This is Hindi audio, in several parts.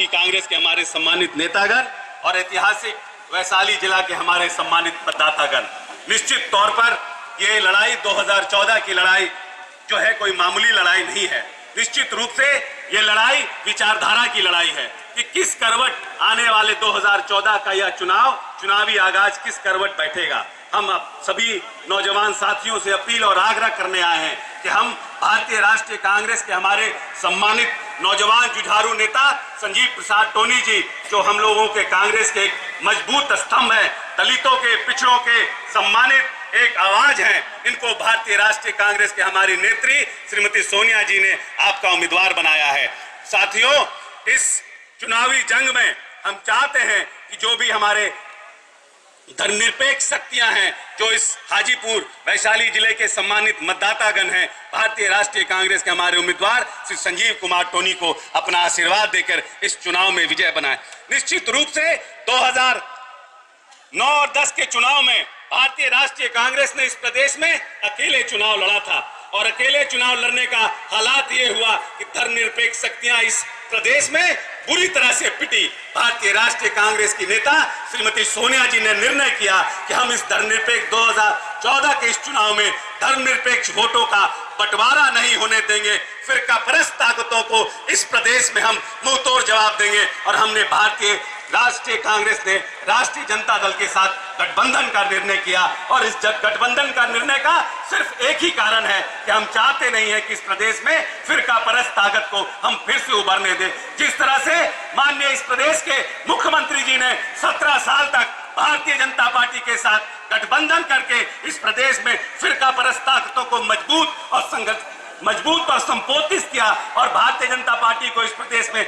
कांग्रेस के हमारे सम्मानित नेतागण और ऐतिहासिक वैशाली जिला के हमारे सम्मानित मतदातागण, निश्चित तौर पर ये लड़ाई 2014 की लड़ाई जो है कोई मामूली लड़ाई नहीं है। निश्चित रूप से ये लड़ाई विचारधारा की लड़ाई है कि किस करवट आने वाले 2014 का यह चुनावी आगाज किस करवट बैठेगा। हम सभी नौजवान साथियों से अपील और आग्रह करने आए हैं कि हम भारतीय राष्ट्रीय कांग्रेस के हमारे सम्मानित नौजवान जुझारू नेता संजीव प्रसाद टोनी जी, जो हम लोगों के कांग्रेस के एक मजबूत स्तंभ है, दलितों के, पिछड़ों के सम्मानित एक आवाज है, इनको भारतीय राष्ट्रीय कांग्रेस के हमारी नेत्री श्रीमती सोनिया जी ने आपका उम्मीदवार बनाया है। साथियों, इस चुनावी जंग में हम चाहते हैं कि जो भी हमारे धर्मनिरपेक्ष शक्तियां हैं, जो इस हाजीपुर वैशाली जिले के सम्मानित मतदातागण हैं, भारतीय राष्ट्रीय कांग्रेस के हमारे उम्मीदवार श्री संजीव कुमार टोनी को अपना आशीर्वाद देकर इस चुनाव में विजय बनाए। निश्चित रूप से 2009 और 10 के चुनाव में भारतीय राष्ट्रीय कांग्रेस ने इस प्रदेश में अकेले चुनाव लड़ा था और अकेले चुनाव लड़ने का हालात ये हुआ कि धर्मनिरपेक्ष शक्तियां इस प्रदेश में बुरी तरह से पिटी। भारतीय राष्ट्रीय कांग्रेस की नेता श्रीमती सोनिया जी ने निर्णय किया कि हम इस धर्मनिरपेक्ष 2014 के इस चुनाव में धर्मनिरपेक्ष वोटों का बंटवारा नहीं होने देंगे। फिरका परस्त ताकतों को इस प्रदेश में हम मुंहतोड़ जवाब देंगे और हमने भारतीय राष्ट्रीय कांग्रेस ने राष्ट्रीय जनता दल के साथ गठबंधन का निर्णय किया और इस गठबंधन का निर्णय का सिर्फ एक ही कारण है कि हम चाहते नहीं है कि इस प्रदेश में फिरका परस्त ताकत को हम फिर से उभरने दें। जिस तरह से माननीय इस प्रदेश के मुख्यमंत्री जी ने 17 साल तक भारतीय जनता पार्टी के साथ गठबंधन करके इस प्रदेश में फिरका परस्त ताकतों को मजबूत और संपोषित किया और भारतीय जनता पार्टी को इस प्रदेश में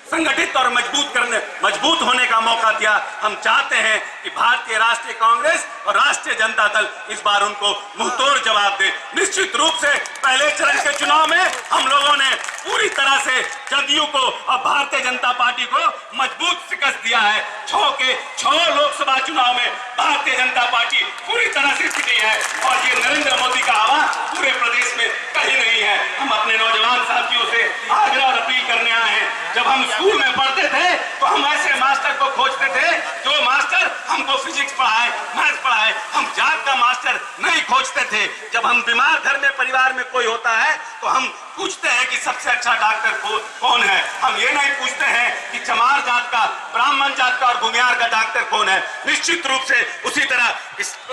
संगठित और मजबूत होने का मौका दिया। हम चाहते हैं कि भारतीय राष्ट्रीय कांग्रेस और राष्ट्रीय जनता दल इस बार उनको मुंहतोड़ जवाब दे। निश्चित रूप से पहले चरण के चुनाव में हम लोगों ने पूरी तरह से जदयू को और भारतीय जनता पार्टी को मजबूत शिकस्त दिया है। 6 लोकसभा चुनाव में भारतीय जनता पार्टी पूरी तरह से पिटी है और ये नरेंद्र मोदी का हवा पूरे प्रदेश में कहीं नहीं है। हम अपने नौजवान साथियों से आग्रह और अपील करने आए हैं, जब हम स्कूल में पढ़ते थे तो हम ऐसे मास्टर को खोजते थे जो मास्टर हमको फिजिक्स पढ़ाए, मैथ पढ़ाए। हम जात का मास्टर नहीं खोजते थे। जब हम बीमार घर में परिवार में कोई होता है तो हम पूछते हैं कि सबसे अच्छा डॉक्टर कौन है। हम ये नहीं पूछते हैं कि चमार जात का, ब्राह्मण जात का और भूमियार का डॉक्टर कौन है। निश्चित रूप से उसी तरह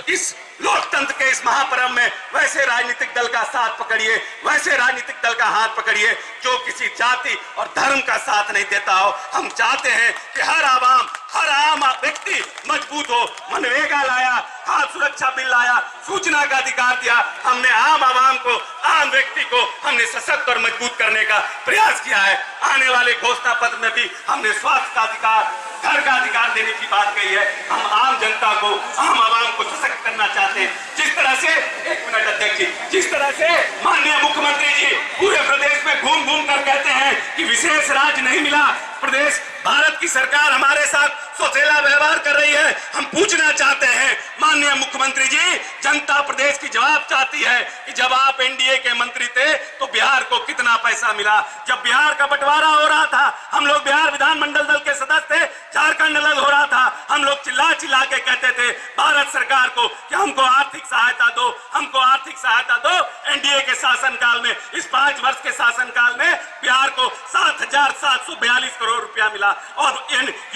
इस लोकतंत्र के इस महापर्व में वैसे राजनीतिक दल का साथ पकड़िए, वैसे राजनीतिक दल का हाथ पकड़िए जो किसी जाति और धर्म का साथ नहीं देता हो। हम चाहते हैं कि हर आम व्यक्ति मजबूत हो। मनरेगा लाया, खाद्य सुरक्षा बिल लाया, सूचना का अधिकार दिया। हमने आम आवाम को, आम व्यक्ति को हमने सशक्त और मजबूत करने का प्रयास किया है। आने वाले घोषणा पत्र में भी हमने स्वास्थ्य का अधिकार, घर का अधिकार देने की बात कही है। हम आम जनता को, आम आवाम को सशक्त करना चाहते हैं। जिस तरह से, एक मिनट अध्यक्ष जी, जिस तरह से माननीय मुख्यमंत्री जी पूरे प्रदेश में घूम घूम कर कहते हैं कि विशेष राज्य नहीं मिला, प्रदेश भारत की सरकार हमारे साथ सौतेला व्यवहार कर रही है। हम पूछना चाहते हैं माननीय मुख्यमंत्री जी, जनता प्रदेश की जवाब चाहती है कि जब आप एनडीए के मंत्री थे तो बिहार को कितना पैसा मिला। जब बिहार का बंटवारा हो रहा था, हम लोग बिहार विधानमंडल दल के सदस्य थे, झारखंड अलग हो रहा था, हम लोग चिल्ला चिल्ला के कहते थे भारत सरकार को कि हमको आर्थिक सहायता दो, हमको आर्थिक सहायता दो। एनडीए के शासनकाल में, इस 5 वर्ष के शासनकाल में बिहार को 7,742 करोड़ रुपया मिला और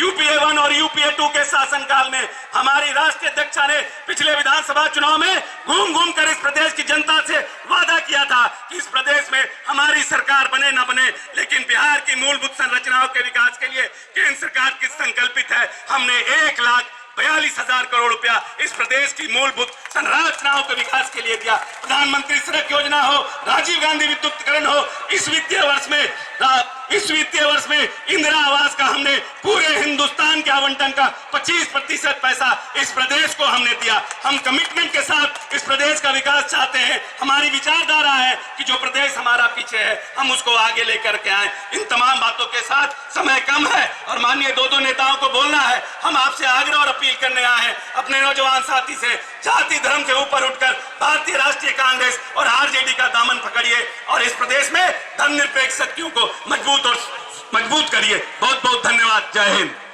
यूपीए 1 और यूपीए 2 के शासनकाल में हमारी राष्ट्रीय अध्यक्षा ने पिछले विधानसभा चुनाव में घूम घूम कर इस प्रदेश की जनता से वादा किया था कि इस प्रदेश में हमारी सरकार बने न बने, लेकिन बिहार की मूलभूत संरचनाओं के विकास के लिए केंद्र सरकार की संकल्पित है। हमने 1,42,000 करोड़ रुपया इस प्रदेश की मूलभूत संरचनाओं के विकास के लिए दिया। प्रधानमंत्री सड़क योजना हो, राजीव गांधी विद्युतीकरण हो, इस वित्तीय वर्ष में इंदिरा आवास का हमने पूरे हिंदुस्तान के आवंटन का 25% पैसा इस प्रदेश को हमने दिया। हम कमिटमेंट के साथ इस प्रदेश का विकास चाहते हैं। हमारी विचारधारा है कि जो प्रदेश हमारा पीछे है हम उसको आगे लेकर के आए। इन तमाम बातों के साथ समय कम है और माननीय दो नेताओं को बोलना है। हम आपसे आग्रह और अपील करने आए हैं अपने नौजवान साथी से, जाति धर्म से ऊपर उठकर भारतीय राष्ट्रीय कांग्रेस और आरजेडी का दामन पकड़िए और इस प्रदेश में धर्मनिरपेक्ष शक्तियों को मजबूत और मजबूत करिए। बहुत बहुत धन्यवाद। जय हिंद।